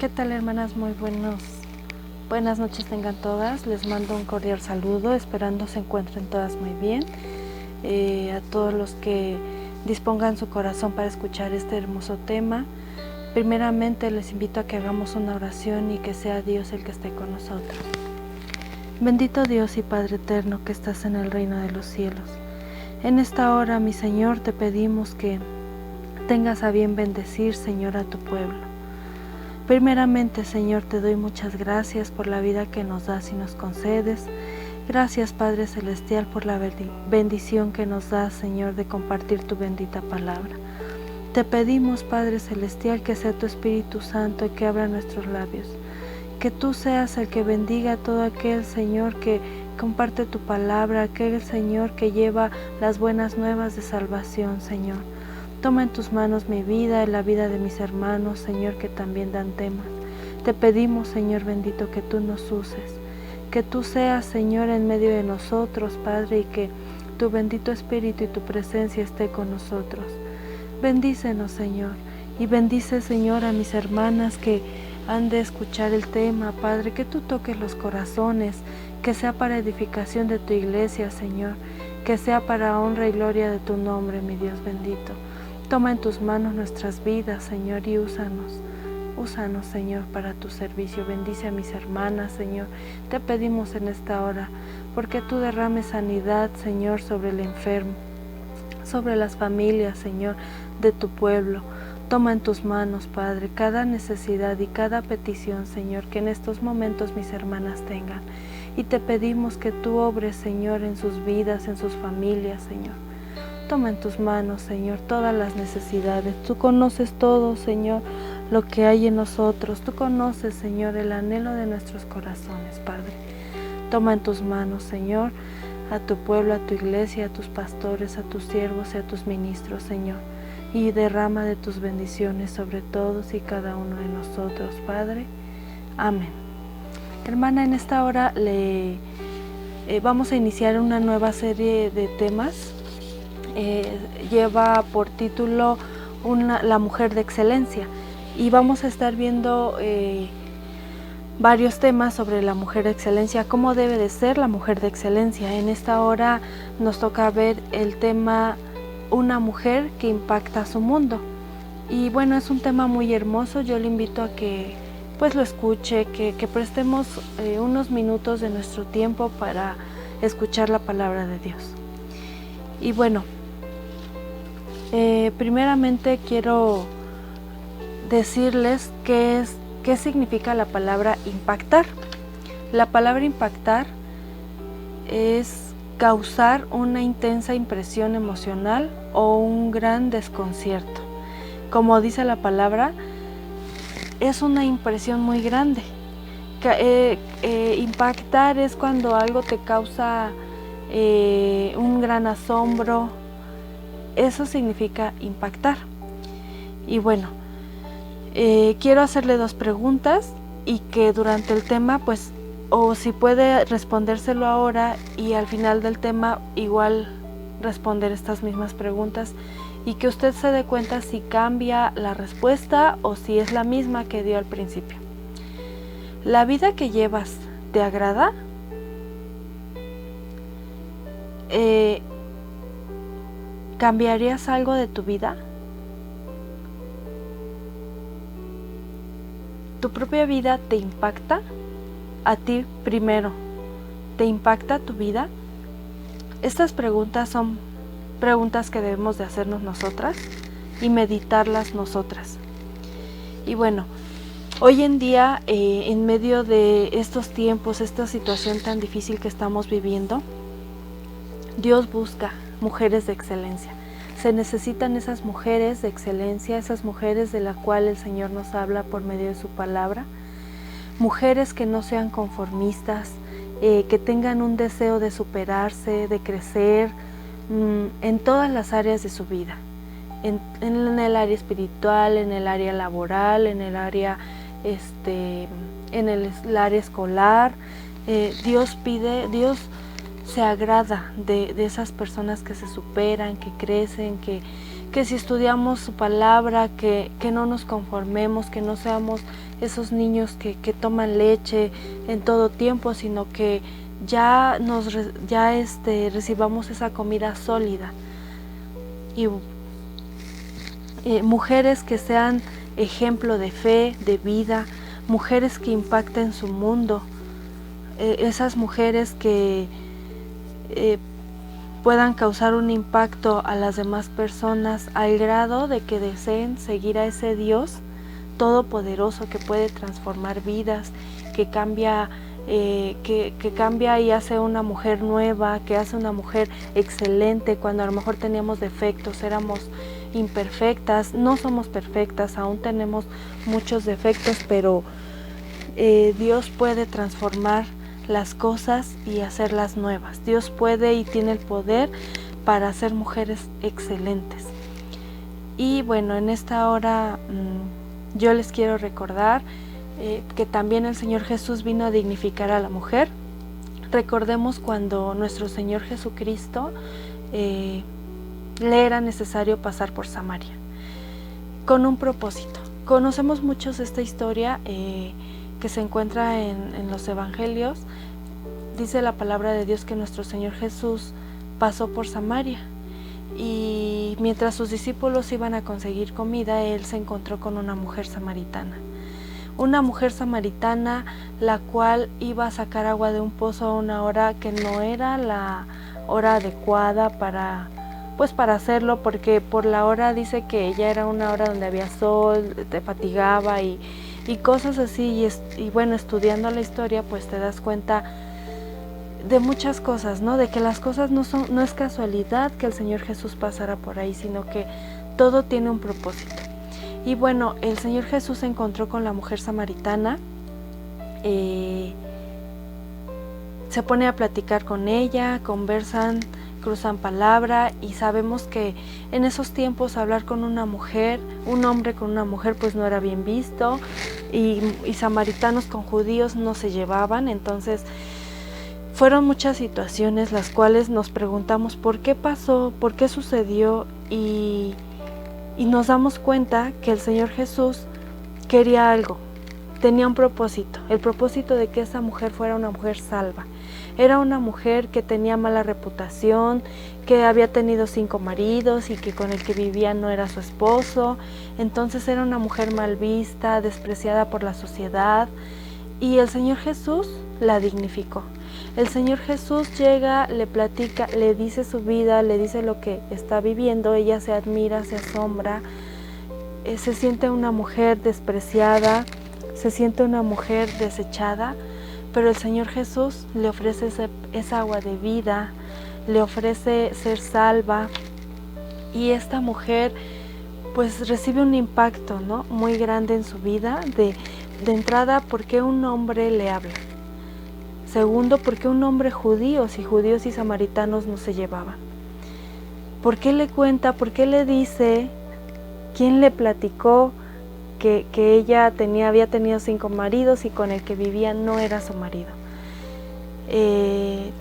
¿Qué tal, hermanas? Muy buenas noches tengan todas. Les mando un cordial saludo, esperando se encuentren todas muy bien. A todos los que dispongan su corazón para escuchar este hermoso tema, primeramente les invito a que hagamos una oración y que sea Dios el que esté con nosotros. Bendito Dios y Padre eterno que estás en el reino de los cielos. En esta hora, mi Señor, te pedimos que tengas a bien bendecir, Señor, a tu pueblo. Primeramente, Señor, te doy muchas gracias por la vida que nos das y nos concedes. Gracias, Padre Celestial, por la bendición que nos das, Señor, de compartir tu bendita palabra. Te pedimos, Padre Celestial, que sea tu Espíritu Santo y que abra nuestros labios. Que tú seas el que bendiga a todo aquel, Señor, que comparte tu palabra, aquel, Señor, que lleva las buenas nuevas de salvación, Señor. Toma en tus manos mi vida y la vida de mis hermanos, Señor, que también dan temas. Te pedimos, Señor bendito, que tú nos uses, que tú seas, Señor, en medio de nosotros, Padre, y que tu bendito Espíritu y tu presencia esté con nosotros. Bendícenos, Señor, y bendice, Señor, a mis hermanas que han de escuchar el tema, Padre, que tú toques los corazones, que sea para edificación de tu iglesia, Señor, que sea para honra y gloria de tu nombre, mi Dios bendito. Toma en tus manos nuestras vidas, Señor, y úsanos, Señor, para tu servicio. Bendice a mis hermanas, Señor. Te pedimos en esta hora, porque tú derrames sanidad, Señor, sobre el enfermo, sobre las familias, Señor, de tu pueblo. Toma en tus manos, Padre, cada necesidad y cada petición, Señor, que en estos momentos mis hermanas tengan. Y te pedimos que tú obres, Señor, en sus vidas, en sus familias, Señor. Toma en tus manos, Señor, todas las necesidades. Tú conoces todo, Señor, lo que hay en nosotros. Tú conoces, Señor, el anhelo de nuestros corazones, Padre. Toma en tus manos, Señor, a tu pueblo, a tu iglesia, a tus pastores, a tus siervos y a tus ministros, Señor. Y derrama de tus bendiciones sobre todos y cada uno de nosotros, Padre. Amén. Hermana, en esta hora vamos a iniciar una nueva serie de temas. Lleva por título La mujer de excelencia, y vamos a estar viendo varios temas sobre la mujer de excelencia, cómo debe de ser la mujer de excelencia. En esta hora nos toca ver el tema una mujer que impacta su mundo, y bueno, es un tema muy hermoso. Yo le invito a que pues lo escuche, que prestemos unos minutos de nuestro tiempo para escuchar la palabra de Dios. Y bueno, primeramente quiero decirles qué significa la palabra impactar. La palabra impactar es causar una intensa impresión emocional o un gran desconcierto. Como dice la palabra, es una impresión muy grande. Impactar es cuando algo te causa un gran asombro. Eso significa impactar. Y bueno, quiero hacerle dos preguntas, y que durante el tema, pues, o si puede respondérselo ahora, y al final del tema igual responder estas mismas preguntas, y que usted se dé cuenta si cambia la respuesta o si es la misma que dio al principio. ¿La vida que llevas te agrada? ¿Cambiarías algo de tu vida? ¿Tu propia vida te impacta? A ti primero, ¿te impacta tu vida? Estas preguntas son preguntas que debemos de hacernos nosotras y meditarlas nosotras. Y bueno, hoy en día, en medio de estos tiempos, esta situación tan difícil que estamos viviendo, Dios busca mujeres de excelencia. Se necesitan esas mujeres de excelencia, esas mujeres de las cuales el Señor nos habla por medio de su palabra. Mujeres que no sean conformistas, que tengan un deseo de superarse, de crecer en todas las áreas de su vida. En el área espiritual, en el área laboral, en el área, en el área escolar. Dios se agrada de esas personas que se superan, que crecen, que que si estudiamos su palabra, que no nos conformemos, que no seamos esos niños que toman leche en todo tiempo, sino que ya recibamos esa comida sólida. Y mujeres que sean ejemplo de fe, de vida, mujeres que impacten su mundo, esas mujeres que puedan causar un impacto a las demás personas al grado de que deseen seguir a ese Dios todopoderoso que puede transformar vidas, que cambia y hace una mujer nueva, que hace una mujer excelente cuando a lo mejor teníamos defectos, éramos imperfectas, no somos perfectas, aún tenemos muchos defectos, pero Dios puede transformar las cosas y hacerlas nuevas. Dios puede y tiene el poder para hacer mujeres excelentes. Y bueno, en esta hora yo les quiero recordar que también el Señor Jesús vino a dignificar a la mujer. Recordemos cuando nuestro Señor Jesucristo le era necesario pasar por Samaria, con un propósito. Conocemos muchos esta historia que se encuentra en los evangelios. Dice la palabra de Dios que nuestro Señor Jesús pasó por Samaria, y mientras sus discípulos iban a conseguir comida, Él se encontró con una mujer samaritana. Una mujer samaritana la cual iba a sacar agua de un pozo a una hora que no era la hora adecuada para hacerlo, porque por la hora dice que ella era una hora donde había sol, te fatigaba y cosas así, y bueno, estudiando la historia pues te das cuenta de muchas cosas, ¿no? De que las cosas no es casualidad que el Señor Jesús pasara por ahí, sino que todo tiene un propósito. Y bueno, el Señor Jesús se encontró con la mujer samaritana, se pone a platicar con ella, conversan, cruzan palabra, y sabemos que en esos tiempos hablar con una mujer, un hombre con una mujer, pues no era bien visto, y samaritanos con judíos no se llevaban. Entonces fueron muchas situaciones las cuales nos preguntamos por qué pasó, por qué sucedió, y nos damos cuenta que el Señor Jesús quería algo, tenía un propósito, el propósito de que esa mujer fuera una mujer salva. Era una mujer que tenía mala reputación, que había tenido 5 maridos y que con el que vivía no era su esposo. Entonces era una mujer mal vista, despreciada por la sociedad, y el Señor Jesús la dignificó. El Señor Jesús llega, le platica, le dice su vida, le dice lo que está viviendo. Ella se admira, se asombra, se siente una mujer despreciada, se siente una mujer desechada, pero el Señor Jesús le ofrece esa agua de vida, le ofrece ser salva, y esta mujer pues recibe un impacto, ¿no?, muy grande en su vida. De entrada, porque un hombre le habla. Segundo, porque un hombre judío, si judíos y samaritanos no se llevaban. ¿Por qué le cuenta? ¿Por qué le dice? ¿Quién le platicó que ella había tenido 5 maridos y con el que vivía no era su marido?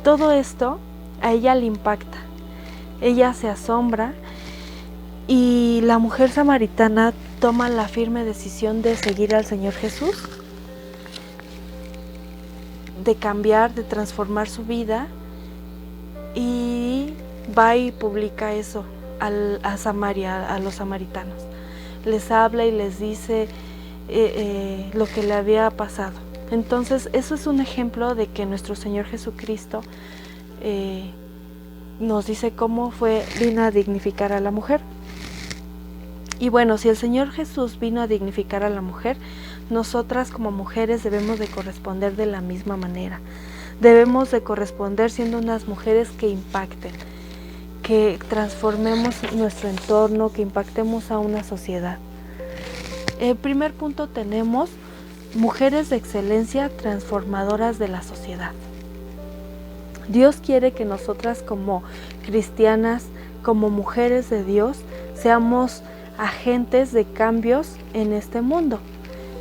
Todo esto a ella le impacta. Ella se asombra, y la mujer samaritana toma la firme decisión de seguir al Señor Jesús, de cambiar, de transformar su vida, y va y publica eso a Samaria, a los samaritanos. Les habla y les dice lo que le había pasado. Entonces eso es un ejemplo de que nuestro Señor Jesucristo nos dice cómo vino a dignificar a la mujer. Y bueno, si el Señor Jesús vino a dignificar a la mujer, nosotras como mujeres debemos de corresponder de la misma manera. Debemos de corresponder siendo unas mujeres que impacten, que transformemos nuestro entorno, que impactemos a una sociedad. En primer punto tenemos mujeres de excelencia transformadoras de la sociedad. Dios quiere que nosotras como cristianas, como mujeres de Dios, seamos agentes de cambios en este mundo,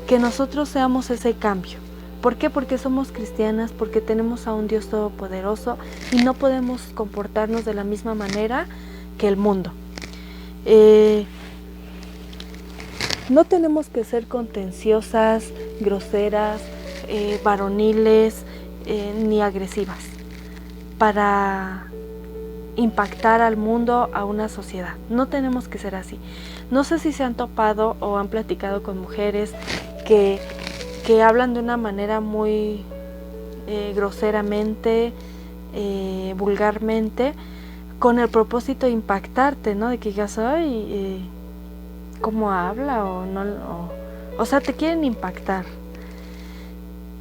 que nosotros seamos ese cambio. ¿Por qué? Porque somos cristianas, porque tenemos a un Dios todopoderoso y no podemos comportarnos de la misma manera que el mundo. No tenemos que ser contenciosas, groseras, varoniles, ni agresivas para impactar al mundo, a una sociedad. No tenemos que ser así. No sé si se han topado o han platicado con mujeres que hablan de una manera muy groseramente, vulgarmente, con el propósito de impactarte, ¿no? De que digas, ay, ¿cómo habla? O sea, te quieren impactar.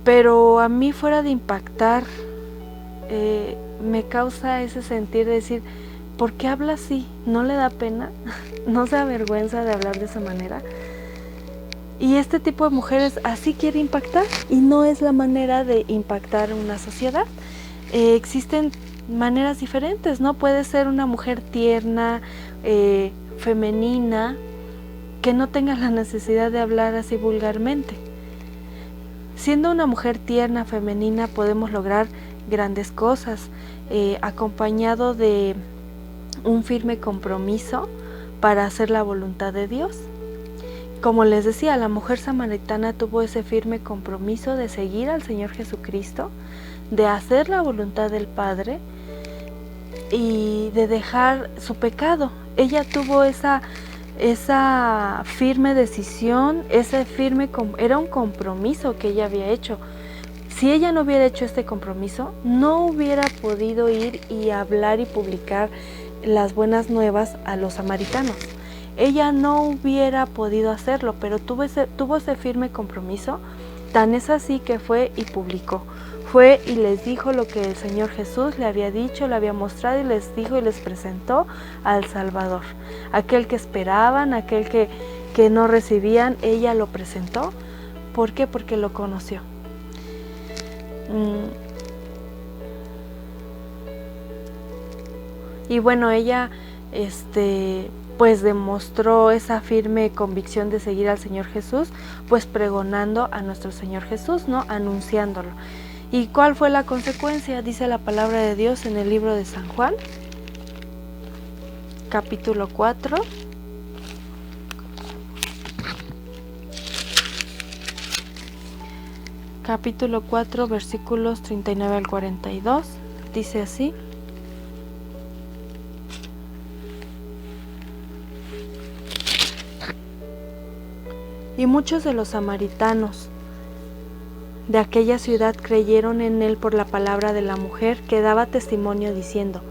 Pero a mí, fuera de impactar, me causa ese sentir de decir, ¿por qué habla así? ¿No le da pena? ¿No se avergüenza de hablar de esa manera? Y este tipo de mujeres así quiere impactar, y no es la manera de impactar una sociedad. Existen maneras diferentes, ¿no? Puede ser una mujer tierna, femenina, que no tenga la necesidad de hablar así vulgarmente. Siendo una mujer tierna, femenina, podemos lograr grandes cosas, acompañado de un firme compromiso para hacer la voluntad de Dios. Como les decía, la mujer samaritana tuvo ese firme compromiso de seguir al Señor Jesucristo, de hacer la voluntad del Padre y de dejar su pecado. Ella tuvo esa firme decisión, era un compromiso que ella había hecho. Si ella no hubiera hecho este compromiso, no hubiera podido ir y hablar y publicar las buenas nuevas a los samaritanos. Ella no hubiera podido hacerlo, pero tuvo ese firme compromiso. Tan es así que fue y publicó. Fue y les dijo lo que el Señor Jesús le había dicho, le había mostrado, y les dijo y les presentó al Salvador. Aquel que esperaban, aquel que no recibían, ella lo presentó. ¿Por qué? Porque lo conoció. Y bueno, ella pues demostró esa firme convicción de seguir al Señor Jesús, pues pregonando a nuestro Señor Jesús, ¿no? Anunciándolo. ¿Y cuál fue la consecuencia? Dice la palabra de Dios en el libro de San Juan, capítulo 4. Capítulo 4, versículos 39 al 42. Dice así: y muchos de los samaritanos de aquella ciudad creyeron en él por la palabra de la mujer, que daba testimonio diciendo: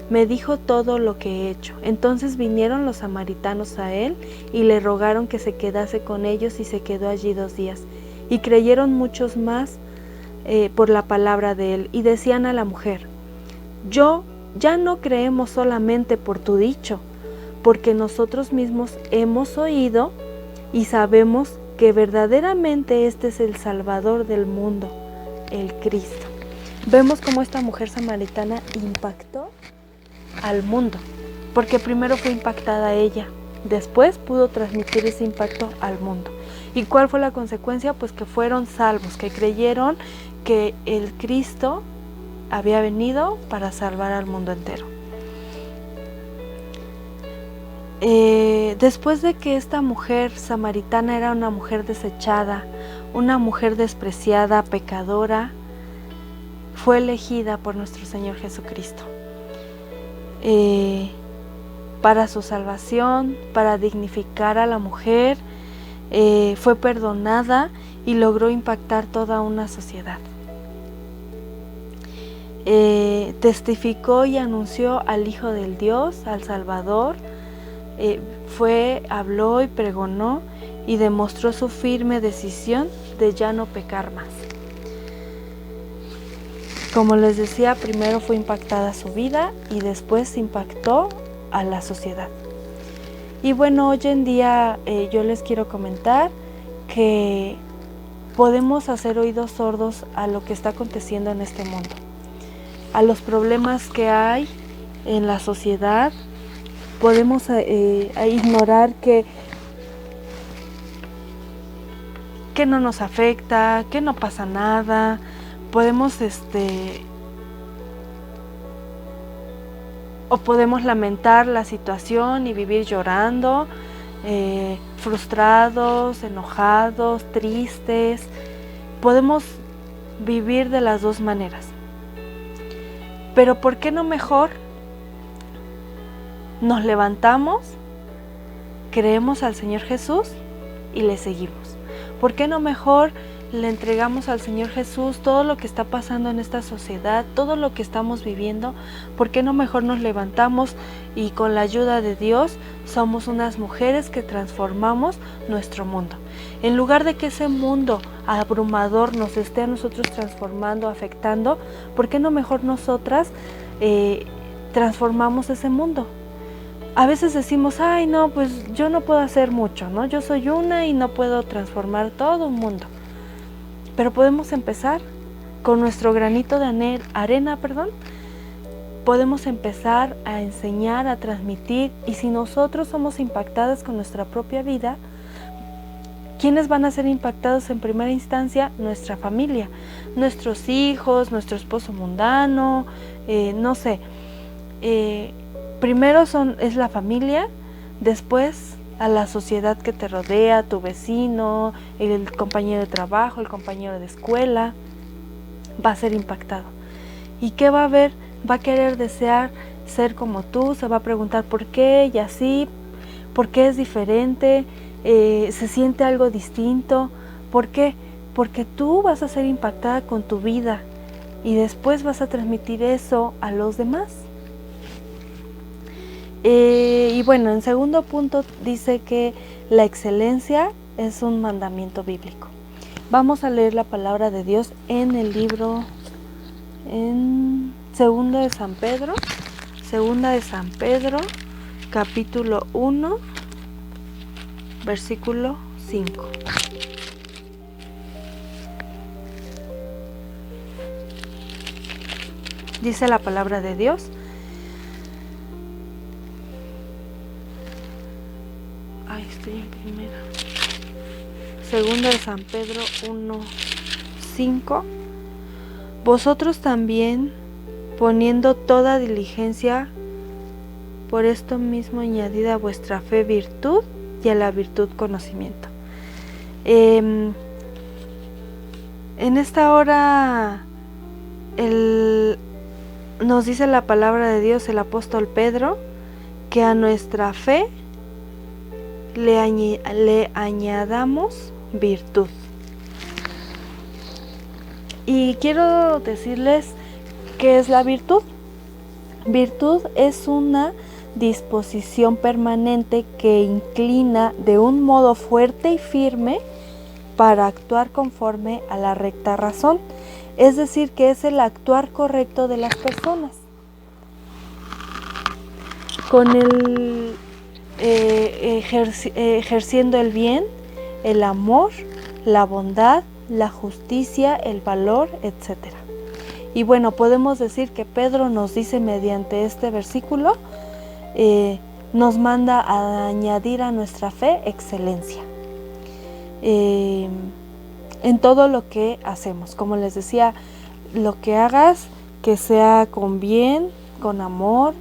me dijo todo lo que he hecho. Entonces vinieron los samaritanos a él y le rogaron que se quedase con ellos, y se quedó allí 2 días. Y creyeron muchos más por la palabra de él, y decían a la mujer: ya no creemos solamente por tu dicho, porque nosotros mismos hemos oído y sabemos que verdaderamente este es el Salvador del mundo, el Cristo. Vemos cómo esta mujer samaritana impactó al mundo, porque primero fue impactada ella, después pudo transmitir ese impacto al mundo. ¿Y cuál fue la consecuencia? Pues que fueron salvos, que creyeron que el Cristo había venido para salvar al mundo entero. Después de que esta mujer samaritana era una mujer desechada, una mujer despreciada, pecadora, fue elegida por nuestro Señor Jesucristo para su salvación, para dignificar a la mujer. Fue perdonada y logró impactar toda una sociedad. Testificó y anunció al Hijo del Dios, al Salvador. Habló y pregonó y demostró su firme decisión de ya no pecar más. Como les decía, primero fue impactada su vida y después impactó a la sociedad. Y bueno, hoy en día yo les quiero comentar que podemos hacer oídos sordos a lo que está aconteciendo en este mundo, a los problemas que hay en la sociedad. Podemos ignorar que no nos afecta, que no pasa nada. Podemos O podemos lamentar la situación y vivir llorando, frustrados, enojados, tristes. Podemos vivir de las dos maneras. Pero ¿por qué no mejor nos levantamos, creemos al Señor Jesús y le seguimos? ¿Por qué no mejor le entregamos al Señor Jesús todo lo que está pasando en esta sociedad, todo lo que estamos viviendo? ¿Por qué no mejor nos levantamos y con la ayuda de Dios somos unas mujeres que transformamos nuestro mundo? En lugar de que ese mundo abrumador nos esté a nosotros transformando, afectando, ¿por qué no mejor nosotras transformamos ese mundo? A veces decimos, ay no, pues yo no puedo hacer mucho, ¿no? Yo soy una y no puedo transformar todo un mundo. Pero podemos empezar con nuestro granito de arena, podemos empezar a enseñar, a transmitir, y si nosotros somos impactadas con nuestra propia vida, ¿quiénes van a ser impactados en primera instancia? Nuestra familia, nuestros hijos, nuestro esposo mundano, no sé. Primero es la familia, después a la sociedad que te rodea, tu vecino, el compañero de trabajo, el compañero de escuela, va a ser impactado. ¿Y qué va a ver? Va a querer desear ser como tú, se va a preguntar por qué y así, por qué es diferente, se siente algo distinto. ¿Por qué? Porque tú vas a ser impactada con tu vida y después vas a transmitir eso a los demás. Y bueno, en segundo punto dice que la excelencia es un mandamiento bíblico. Vamos a leer la palabra de Dios en el libro, en Segunda de San Pedro, capítulo 1, versículo 5. Dice la palabra de Dios: estoy en primera. Segunda de San Pedro 1:5. Vosotros también, poniendo toda diligencia, por esto mismo añadid a vuestra fe virtud, y a la virtud conocimiento. En esta hora nos dice la palabra de Dios, el apóstol Pedro, que a nuestra fe le añadamos virtud. Y quiero decirles qué es la virtud. Virtud es una disposición permanente que inclina de un modo fuerte y firme para actuar conforme a la recta razón. Es decir, que es el actuar correcto de las personas. Con el ejerciendo el bien, el amor, la bondad, la justicia, el valor, etc. Y bueno, podemos decir que Pedro nos dice mediante este versículo, nos manda a añadir a nuestra fe excelencia en todo lo que hacemos. Como les decía, lo que hagas, que sea con bien, con amor,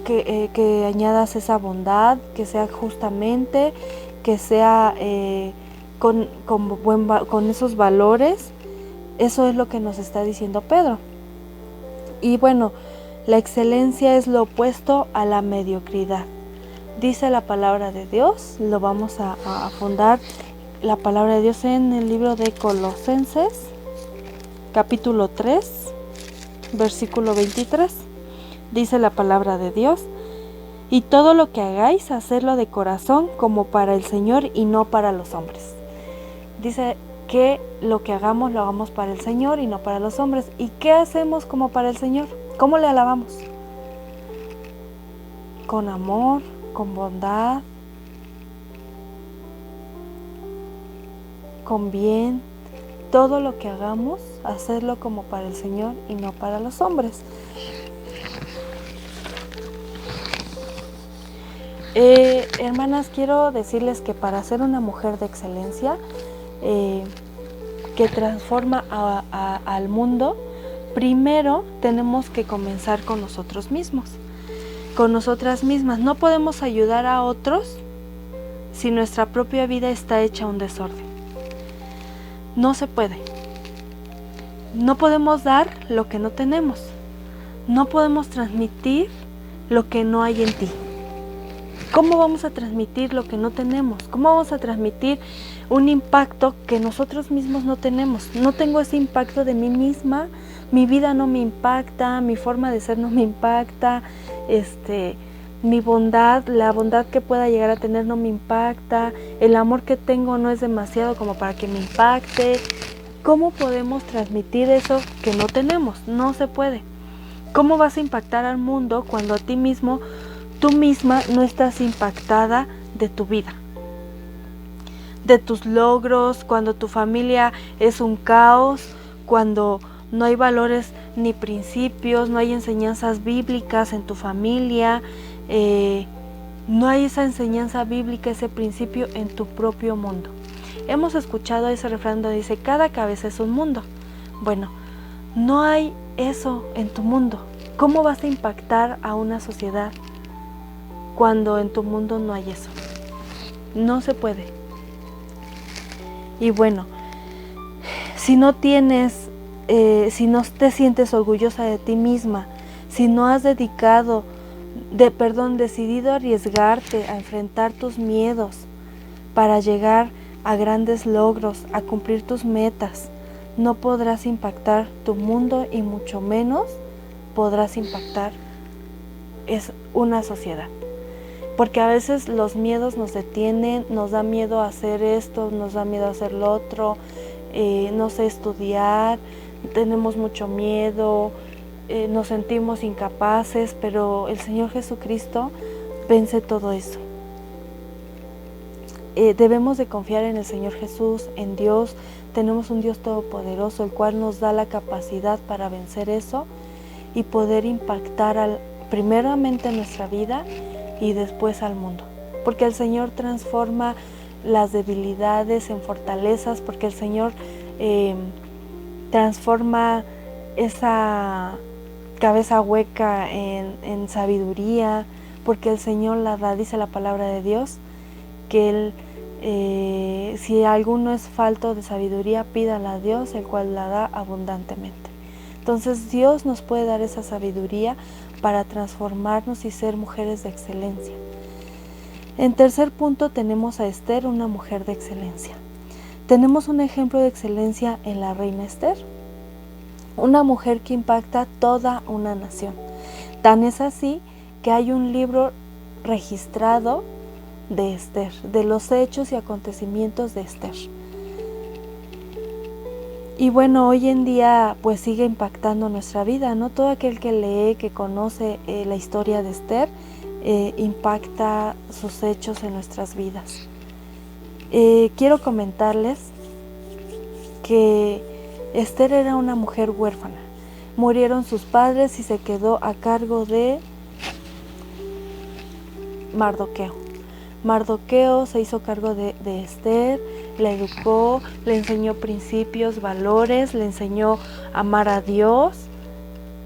que añadas esa bondad, que sea justamente, que sea con esos valores. Eso es lo que nos está diciendo Pedro. Y bueno, la excelencia es lo opuesto a la mediocridad. Dice la palabra de Dios, lo vamos a fundar la palabra de Dios en el libro de Colosenses, capítulo 3, versículo 23. Dice la palabra de Dios: y todo lo que hagáis, hacedlo de corazón como para el Señor y no para los hombres. Dice que lo que hagamos, lo hagamos para el Señor y no para los hombres. ¿Y qué hacemos como para el Señor? ¿Cómo le alabamos? Con amor, con bondad, con bien. Todo lo que hagamos, hacerlo como para el Señor y no para los hombres. Hermanas, quiero decirles que para ser una mujer de excelencia, que transforma al mundo, primero tenemos que comenzar con nosotros mismos. con nosotras mismas. No podemos ayudar a otros si nuestra propia vida está hecha un desorden. No se puede. No podemos dar lo que no tenemos. No podemos transmitir lo que no hay en ti. ¿Cómo vamos a transmitir lo que no tenemos? ¿Cómo vamos a transmitir un impacto que nosotros mismos no tenemos? No tengo ese impacto de mí misma, mi vida no me impacta, mi forma de ser no me impacta, mi bondad, la bondad que pueda llegar a tener no me impacta, el amor que tengo no es demasiado como para que me impacte. ¿Cómo podemos transmitir eso que no tenemos? No se puede. ¿Cómo vas a impactar al mundo cuando a ti mismo, tú misma no estás impactada de tu vida, de tus logros, cuando tu familia es un caos, cuando no hay valores ni principios, no hay enseñanzas bíblicas en tu familia, no hay esa enseñanza bíblica, ese principio en tu propio mundo? Hemos escuchado ese refrán donde dice, cada cabeza es un mundo. Bueno, no hay eso en tu mundo. ¿Cómo vas a impactar a una sociedad cuando en tu mundo no hay eso? No se puede. Y bueno, si no tienes, si no te sientes orgullosa de ti misma, si no has decidido arriesgarte a enfrentar tus miedos para llegar a grandes logros, a cumplir tus metas, no podrás impactar tu mundo y mucho menos podrás impactar una sociedad. Porque a veces los miedos nos detienen, nos da miedo hacer esto, nos da miedo hacer lo otro, no sé estudiar, tenemos mucho miedo, nos sentimos incapaces, pero el Señor Jesucristo vence todo eso. Debemos de confiar en el Señor Jesús, en Dios. Tenemos un Dios todopoderoso, el cual nos da la capacidad para vencer eso y poder impactar primeramente nuestra vida y después al mundo. Porque el Señor transforma las debilidades en fortalezas, porque el Señor transforma esa cabeza hueca en sabiduría, porque el Señor la da, dice la palabra de Dios, que Él, si alguno es falto de sabiduría, pídala a Dios, el cual la da abundantemente. Entonces Dios nos puede dar esa sabiduría para transformarnos y ser mujeres de excelencia. En tercer punto tenemos a Esther, una mujer de excelencia. Tenemos un ejemplo de excelencia en la reina Esther, una mujer que impacta toda una nación. Tan es así que hay un libro registrado de Esther, de los hechos y acontecimientos de Esther. Y bueno, hoy en día pues sigue impactando nuestra vida, ¿no? Todo aquel que lee, que conoce la historia de Esther, impacta sus hechos en nuestras vidas. Quiero comentarles que Esther era una mujer huérfana. Murieron sus padres y se quedó a cargo de Mardoqueo. Mardoqueo se hizo cargo de Esther, la educó, le enseñó principios, valores, le enseñó a amar a Dios,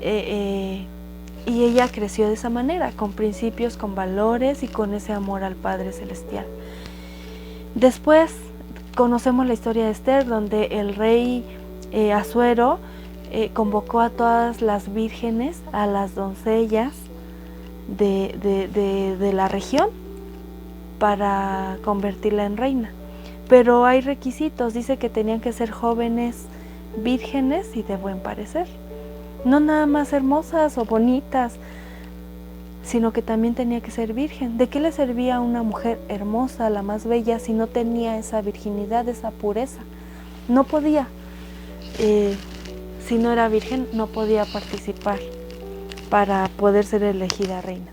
y ella creció de esa manera, con principios, con valores y con ese amor al Padre Celestial. Después conocemos la historia de Esther, donde el rey Asuero convocó a todas las vírgenes, a las doncellas de la región, para convertirla en reina. Pero hay requisitos, dice que tenían que ser jóvenes, vírgenes y de buen parecer. No nada más hermosas o bonitas, sino que también tenía que ser virgen. ¿De qué le servía a una mujer hermosa, la más bella, si no tenía esa virginidad, esa pureza? No podía, si no era virgen, no podía participar para poder ser elegida reina.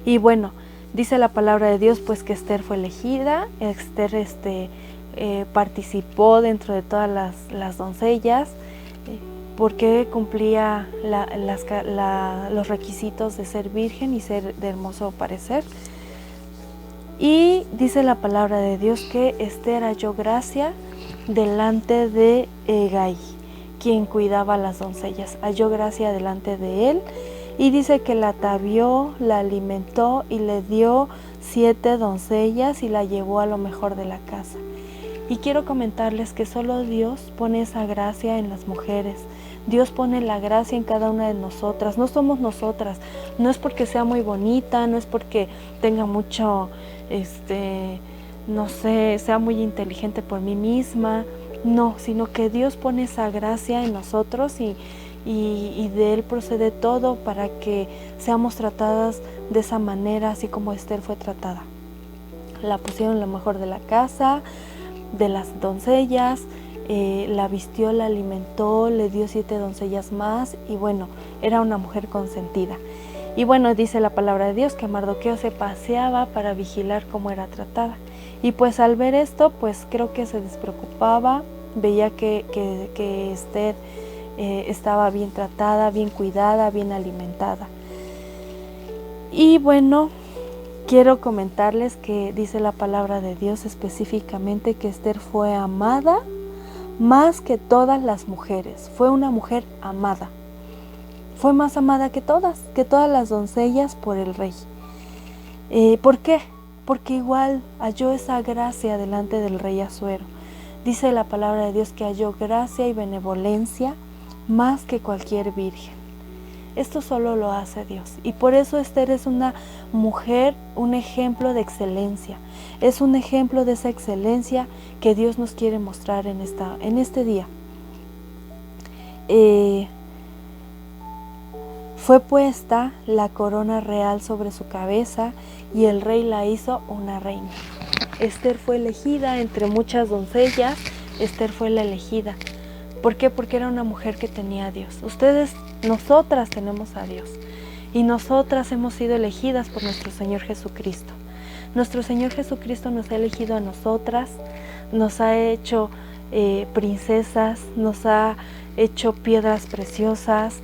Y bueno, dice la palabra de Dios pues que Esther fue elegida. Esther participó dentro de todas las doncellas porque cumplía los requisitos de ser virgen y ser de hermoso parecer. Y dice la palabra de Dios que Esther halló gracia delante de Hegai, quien cuidaba a las doncellas. Halló gracia delante de él Y dice que la atavió, la alimentó y le dio 7 doncellas y la llevó a lo mejor de la casa. Y quiero comentarles que solo Dios pone esa gracia en las mujeres. Dios pone la gracia en cada una de nosotras. No somos nosotras. No es porque sea muy bonita, no es porque tenga mucho, no sé, sea muy inteligente por mí misma. No, sino que Dios pone esa gracia en nosotros y de Él procede todo para que seamos tratadas de esa manera, así como Esther fue tratada. La pusieron lo mejor de la casa, de las doncellas, la vistió, la alimentó, le dio 7 doncellas más y bueno, era una mujer consentida. Y bueno, dice la palabra de Dios que Mardoqueo se paseaba para vigilar cómo era tratada. Y pues al ver esto, pues creo que se despreocupaba, veía que Esther estaba bien tratada, bien cuidada, bien alimentada. Y bueno, quiero comentarles que dice la palabra de Dios específicamente que Esther fue amada más que todas las mujeres. Fue una mujer amada. Fue más amada que todas las doncellas por el rey. ¿Por qué? Porque igual halló esa gracia delante del rey Asuero. Dice la palabra de Dios que halló gracia y benevolencia más que cualquier virgen. Esto solo lo hace Dios. Y por eso Esther es una mujer, un ejemplo de excelencia. Es un ejemplo de esa excelencia que Dios nos quiere mostrar en este día. Fue puesta la corona real sobre su cabeza y el rey la hizo una reina. Esther fue elegida entre muchas doncellas. Esther fue la elegida. ¿Por qué? Porque era una mujer que tenía a Dios. Nosotras tenemos a Dios. Y nosotras hemos sido elegidas por nuestro Señor Jesucristo. Nuestro Señor Jesucristo nos ha elegido a nosotras, nos ha hecho princesas, nos ha hecho piedras preciosas.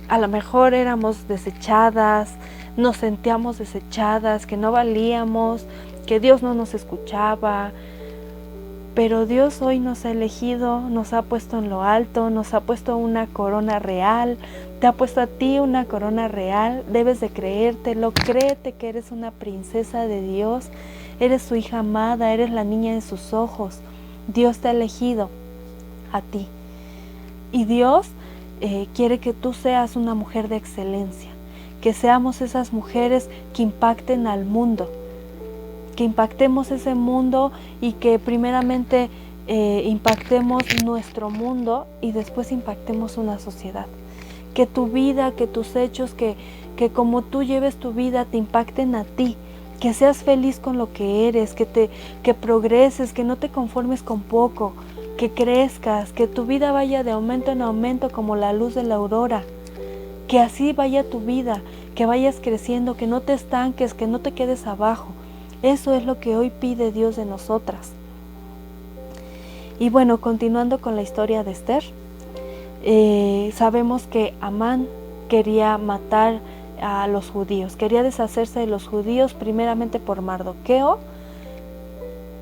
A lo mejor éramos desechadas, nos sentíamos desechadas, que no valíamos, que Dios no nos escuchaba. Pero Dios hoy nos ha elegido, nos ha puesto en lo alto, nos ha puesto una corona real, te ha puesto a ti una corona real, debes de creértelo, créete que eres una princesa de Dios, eres su hija amada, eres la niña de sus ojos. Dios te ha elegido a ti. Y Dios quiere que tú seas una mujer de excelencia, que seamos esas mujeres que impacten al mundo, que impactemos ese mundo y que primeramente impactemos nuestro mundo y después impactemos una sociedad. Que tu vida, que tus hechos, que como tú lleves tu vida te impacten a ti, que seas feliz con lo que eres, que progreses, que no te conformes con poco, que crezcas, que tu vida vaya de aumento en aumento como la luz de la aurora. Que así vaya tu vida, que vayas creciendo, que no te estanques, que no te quedes abajo. Eso es lo que hoy pide Dios de nosotras. Y bueno, continuando con la historia de Esther, sabemos que Amán quería matar a los judíos, quería deshacerse de los judíos primeramente por Mardoqueo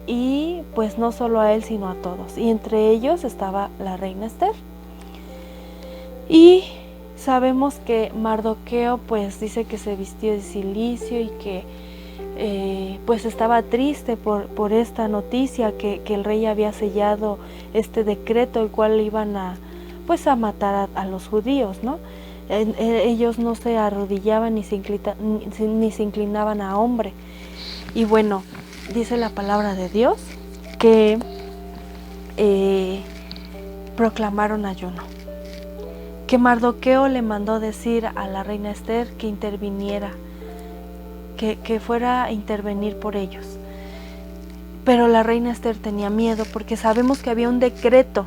y pues no solo a él sino a todos, y entre ellos estaba la reina Esther. Y sabemos que Mardoqueo pues dice que se vistió de cilicio y que pues estaba triste por esta noticia que el rey había sellado este decreto el cual iban a matar a los judíos, ¿no? Ellos no se arrodillaban ni se inclinaban a hombre. Y bueno, dice la palabra de Dios que proclamaron ayuno, que Mardoqueo le mandó decir a la reina Esther que interviniera, que fuera a intervenir por ellos. Pero la reina Esther tenía miedo porque sabemos que había un decreto.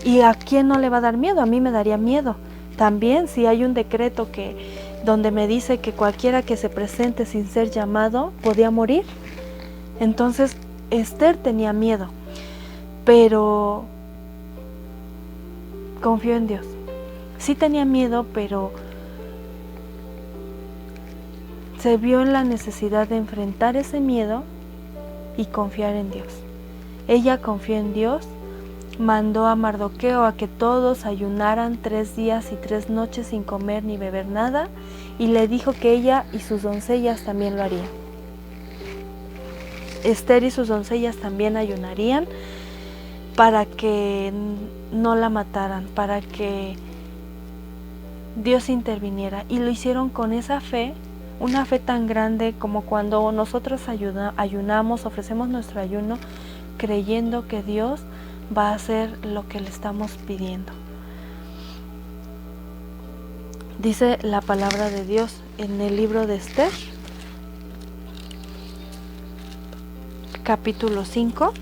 ¿Y a quién no le va a dar miedo? A mí me daría miedo. También si hay un decreto donde me dice que cualquiera que se presente sin ser llamado podía morir. Entonces Esther tenía miedo, pero confió en Dios. Sí tenía miedo, pero se vio en la necesidad de enfrentar ese miedo y confiar en Dios. Ella confió en Dios, mandó a Mardoqueo a que todos ayunaran 3 días y 3 noches sin comer ni beber nada, y le dijo que ella y sus doncellas también lo harían. Esther y sus doncellas también ayunarían para que no la mataran, para que Dios interviniera. Y lo hicieron con esa fe, una fe tan grande como cuando nosotros ayunamos, ofrecemos nuestro ayuno, creyendo que Dios va a hacer lo que le estamos pidiendo. Dice la palabra de Dios en el libro de Esther, capítulo 5,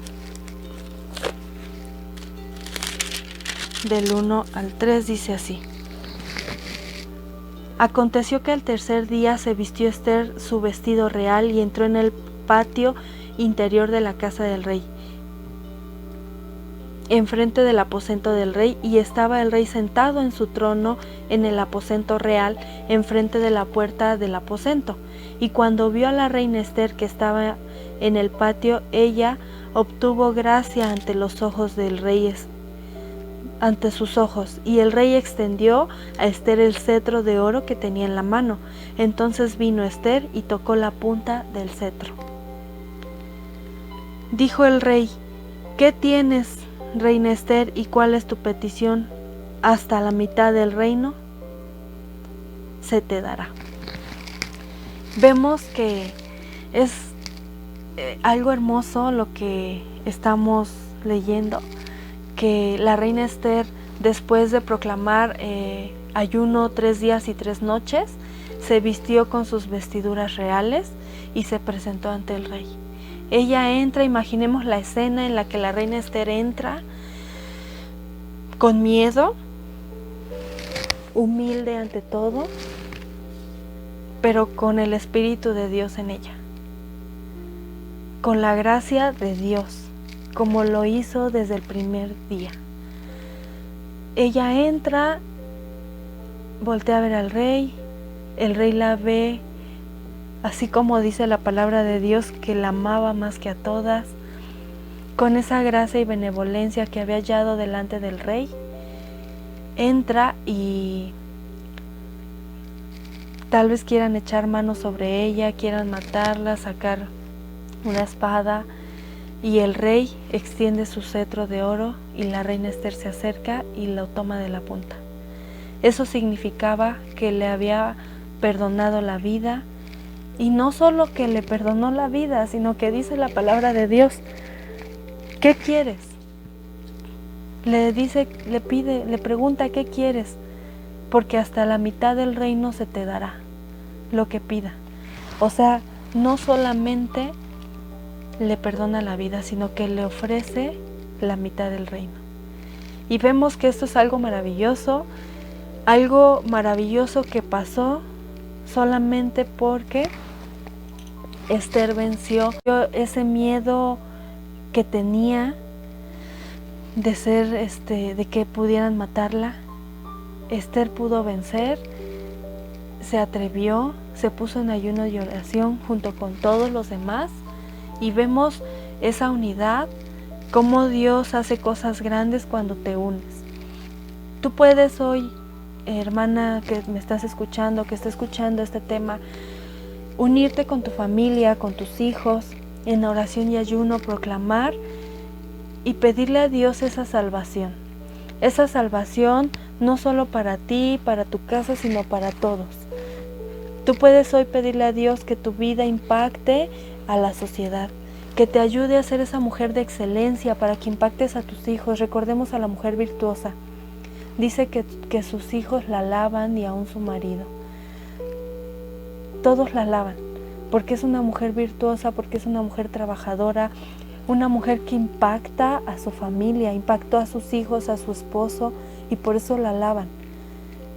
del 1 al 3, dice así: Aconteció que al tercer día se vistió Esther su vestido real y entró en el patio interior de la casa del rey, enfrente del aposento del rey, y estaba el rey sentado en su trono en el aposento real, enfrente de la puerta del aposento. Y cuando vio a la reina Esther que estaba en el patio, ella obtuvo gracia ante los ojos del rey, ante sus ojos, y el rey extendió a Esther el cetro de oro que tenía en la mano. Entonces vino Esther y tocó la punta del cetro. Dijo el rey: ¿Qué tienes, reina Esther, y cuál es tu petición? Hasta la mitad del reino se te dará. Vemos que es algo hermoso lo que estamos leyendo, que la reina Esther, después de proclamar ayuno 3 días y 3 noches, se vistió con sus vestiduras reales y se presentó ante el rey. Ella entra, imaginemos la escena en la que la reina Esther entra con miedo, humilde ante todo, pero con el Espíritu de Dios en ella, con la gracia de Dios, como lo hizo desde el primer día. Ella entra, voltea a ver al rey, el rey la ve, así como dice la palabra de Dios, que la amaba más que a todas, con esa gracia y benevolencia que había hallado delante del rey. Entra y tal vez quieran echar mano sobre ella, quieran matarla, sacar una espada, y el rey extiende su cetro de oro y la reina Esther se acerca y lo toma de la punta. Eso significaba que le había perdonado la vida, y no solo que le perdonó la vida, sino que dice la palabra de Dios: ¿qué quieres? Le dice, le pide, le pregunta: ¿qué quieres? Porque hasta la mitad del reino se te dará lo que pida. O sea, no solamente le perdona la vida, sino que le ofrece la mitad del reino. Y vemos que esto es algo maravilloso que pasó solamente porque Esther venció ese miedo que tenía de ser, de que pudieran matarla. Esther pudo vencer, se atrevió, se puso en ayuno y oración junto con todos los demás, y vemos esa unidad, cómo Dios hace cosas grandes cuando te unes. Tú puedes hoy, hermana que me estás escuchando, que está escuchando este tema, unirte con tu familia, con tus hijos, en oración y ayuno, proclamar y pedirle a Dios esa salvación no solo para ti, para tu casa, sino para todos. Tú puedes hoy pedirle a Dios que tu vida impacte a la sociedad, que te ayude a ser esa mujer de excelencia para que impactes a tus hijos. Recordemos a la mujer virtuosa. Dice que sus hijos la alaban y aún su marido. Todos la alaban porque es una mujer virtuosa, porque es una mujer trabajadora, una mujer que impacta a su familia, impactó a sus hijos, a su esposo, y por eso la alaban.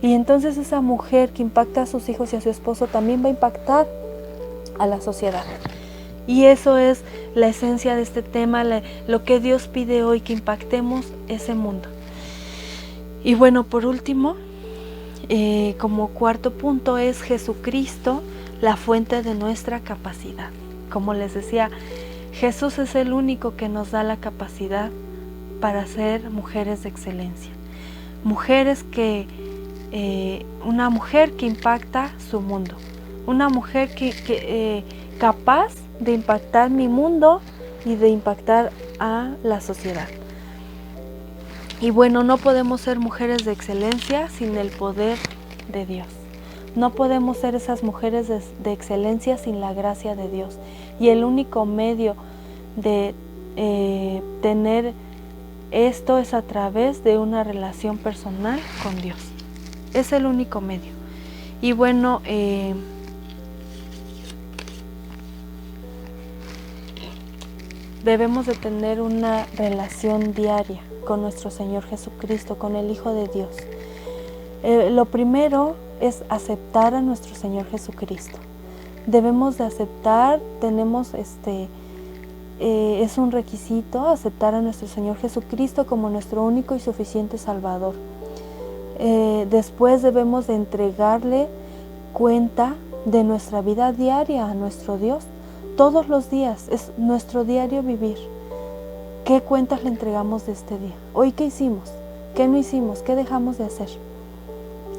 Y entonces esa mujer que impacta a sus hijos y a su esposo también va a impactar a la sociedad. Y eso es la esencia de este tema, lo que Dios pide hoy, que impactemos ese mundo. Y bueno, por último, como cuarto punto, es Jesucristo, la fuente de nuestra capacidad. Como les decía, Jesús es el único que nos da la capacidad para ser mujeres de excelencia. Mujeres una mujer que impacta su mundo. Una mujer capaz de impactar mi mundo y de impactar a la sociedad. Y bueno, no podemos ser mujeres de excelencia sin el poder de Dios. No podemos ser esas mujeres de excelencia sin la gracia de Dios. Y el único medio de tener esto es a través de una relación personal con Dios. Es el único medio. Y bueno, debemos de tener una relación diaria con nuestro Señor Jesucristo, con el Hijo de Dios. Lo primero es aceptar a nuestro Señor Jesucristo. Debemos de aceptar, es un requisito aceptar a nuestro Señor Jesucristo como nuestro único y suficiente Salvador. Después debemos de entregarle cuenta de nuestra vida diaria a nuestro Dios. Todos los días es nuestro diario vivir. ¿Qué cuentas le entregamos de este día? ¿Hoy qué hicimos? ¿Qué no hicimos? ¿Qué dejamos de hacer?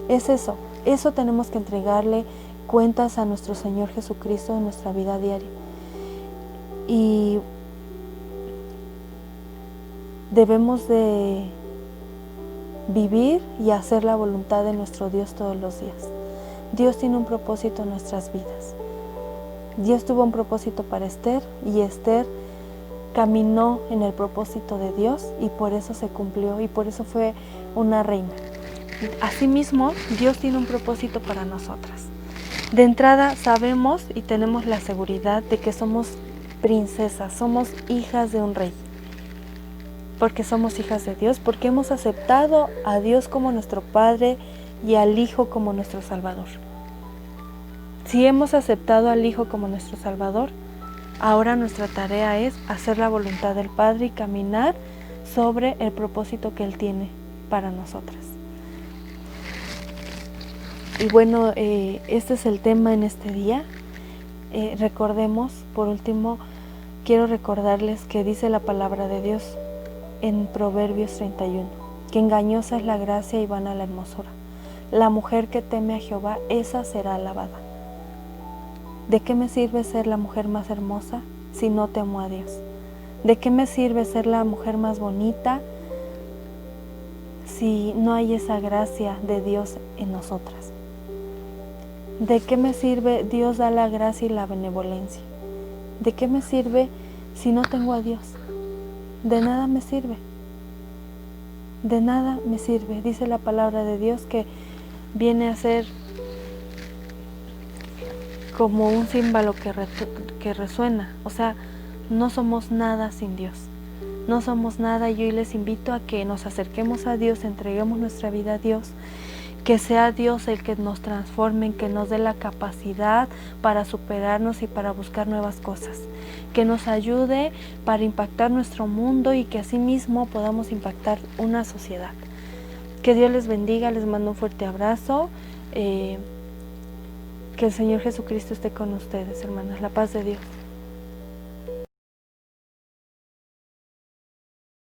Es eso tenemos que entregarle cuentas a nuestro Señor Jesucristo en nuestra vida diaria. Y debemos de vivir y hacer la voluntad de nuestro Dios todos los días. Dios tiene un propósito en nuestras vidas. Dios tuvo un propósito para Esther y Esther caminó en el propósito de Dios y por eso se cumplió y por eso fue una reina. Asimismo, Dios tiene un propósito para nosotras. De entrada sabemos y tenemos la seguridad de que somos princesas, somos hijas de un rey. Porque somos hijas de Dios, porque hemos aceptado a Dios como nuestro Padre y al Hijo como nuestro Salvador. Si hemos aceptado al Hijo como nuestro Salvador, ahora nuestra tarea es hacer la voluntad del Padre y caminar sobre el propósito que Él tiene para nosotras. Y bueno, este es el tema en este día. Recordemos, por último, quiero recordarles que dice la palabra de Dios en Proverbios 31, que engañosa es la gracia y vana la hermosura. La mujer que teme a Jehová, esa será alabada. ¿De qué me sirve ser la mujer más hermosa si no temo a Dios? ¿De qué me sirve ser la mujer más bonita si no hay esa gracia de Dios en nosotras? ¿De qué me sirve? Dios da la gracia y la benevolencia. ¿De qué me sirve si no tengo a Dios? De nada me sirve. De nada me sirve. Dice la palabra de Dios que viene a ser como un címbalo que resuena. O sea, no somos nada sin Dios. No somos nada y hoy les invito a que nos acerquemos a Dios, entreguemos nuestra vida a Dios, que sea Dios el que nos transforme, que nos dé la capacidad para superarnos y para buscar nuevas cosas, que nos ayude para impactar nuestro mundo y que asimismo podamos impactar una sociedad. Que Dios les bendiga, les mando un fuerte abrazo, que el Señor Jesucristo esté con ustedes, hermanas, la paz de Dios.